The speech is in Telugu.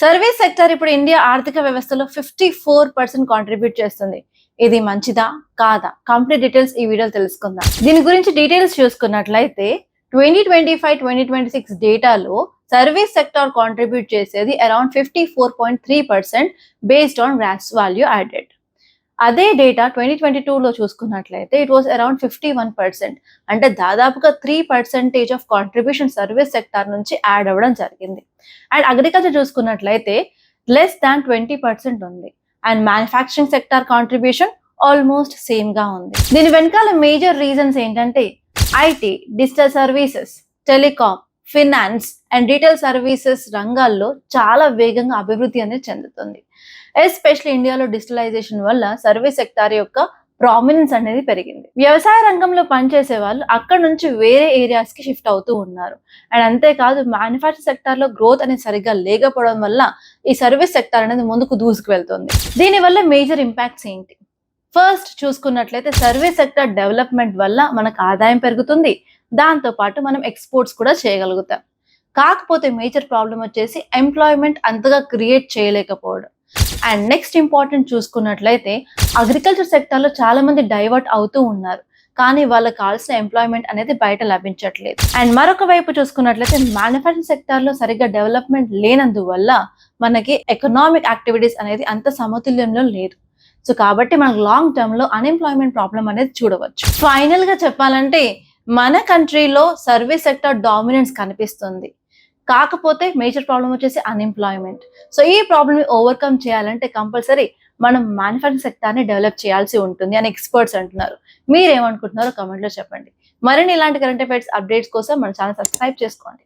సర్వీస్ సెక్టర్ ఇప్పుడు ఇండియా ఆర్థిక వ్యవస్థలో 54% కాంట్రిబ్యూట్ చేస్తుంది. ఇది మంచిదా కాదా? కంప్లీట్ డీటెయిల్స్ ఈ వీడియోలో తెలుసుకుందాం. దీని గురించి డీటెయిల్స్ చూసుకున్నట్లయితే 2025-2026 డేటాలో సర్వీస్ సెక్టార్ కాంట్రిబ్యూట్ చేసేది around 54.3% based on gross value added. అదే డేటా 2022లో చూసుకున్నట్లయితే ఇట్ వాస్ అరౌండ్ 51%. అంటే దాదాపుగా 3% ఆఫ్ కాంట్రిబ్యూషన్ సర్వీస్ సెక్టార్ నుంచి యాడ్ అవ్వడం జరిగింది. అండ్ అగ్రికల్చర్ చూసుకున్నట్లయితే లెస్ దాన్ 20% ఉంది. And manufacturing sector contribution almost same గా ఉంది. దీని వెనకాల మేజర్ రీజన్స్ ఏంటంటే IT, digital services, telecom, finance and retail services రంగాల్లో చాలా వేగంగా అభివృద్ధి అనేది చెందుతుంది. ఎస్పెషల్లీ ఇండియాలో డిజిటలైజేషన్ వల్ల సర్వీస్ సెక్టార్ యొక్క ప్రామినెన్స్ అనేది పెరిగింది. వ్యవసాయ రంగంలో పనిచేసే వాళ్ళు అక్కడ నుంచి వేరే ఏరియాస్ కి షిఫ్ట్ అవుతూ ఉన్నారు. అండ్ అంతేకాదు మ్యానుఫ్యాక్చరింగ్ సెక్టార్ లో గ్రోత్ అనేది సరిగ్గా లేకపోవడం వల్ల ఈ సర్వీస్ సెక్టార్ అనేది ముందుకు దూసుకు వెళ్తుంది. దీనివల్ల మేజర్ ఇంపాక్ట్స్ ఏంటి? ఫస్ట్ చూసుకున్నట్లయితే సర్వీస్ సెక్టర్ డెవలప్మెంట్ వల్ల మనకు ఆదాయం పెరుగుతుంది. దాంతో పాటు మనం ఎక్స్పోర్ట్స్ కూడా చేయగలుగుతాం. కాకపోతే మేజర్ ప్రాబ్లం వచ్చేసి ఎంప్లాయ్మెంట్ అంతగా క్రియేట్ చేయలేకపోవడం. అండ్ నెక్స్ట్ ఇంపార్టెంట్ చూసుకున్నట్లయితే అగ్రికల్చర్ సెక్టర్ లో చాలా మంది డైవర్ట్ అవుతూ ఉన్నారు, కానీ వాళ్ళకి కావాల్సిన ఎంప్లాయ్మెంట్ అనేది బయట లభించట్లేదు. అండ్ మరొక వైపు చూసుకున్నట్లయితే మ్యానుఫ్యాక్చరింగ్ సెక్టర్ లో సరిగ్గా డెవలప్మెంట్ లేనందువల్ల మనకి ఎకనామిక్ యాక్టివిటీస్ అనేది అంత సమతుల్యంలో లేదు. సో కాబట్టి మనకు లాంగ్ టర్మ్ లో అన్ఎంప్లాయ్మెంట్ ప్రాబ్లం అనేది చూడవచ్చు. ఫైనల్ గా చెప్పాలంటే మన కంట్రీలో సర్వీస్ సెక్టర్ డామినెన్స్ కనిపిస్తుంది, కాకపోతే మేజర్ ప్రాబ్లం వచ్చేసి అన్ఎంప్లాయ్మెంట్. సో ఈ ప్రాబ్లమ్ ని ఓవర్కమ్ చేయాలంటే కంపల్సరీ మనం మ్యానుఫ్యాక్చరింగ్ సెక్టార్ ని డెవలప్ చేయాల్సి ఉంటుంది అని ఎక్స్పర్ట్స్ అంటున్నారు. మీరేమనుకుంటున్నారో కమెంట్ లో చెప్పండి. మరిన్ని ఇలాంటి కరెంట్ అఫైర్స్ అప్డేట్స్ కోసం మన ఛానల్ సబ్స్క్రైబ్ చేసుకోండి.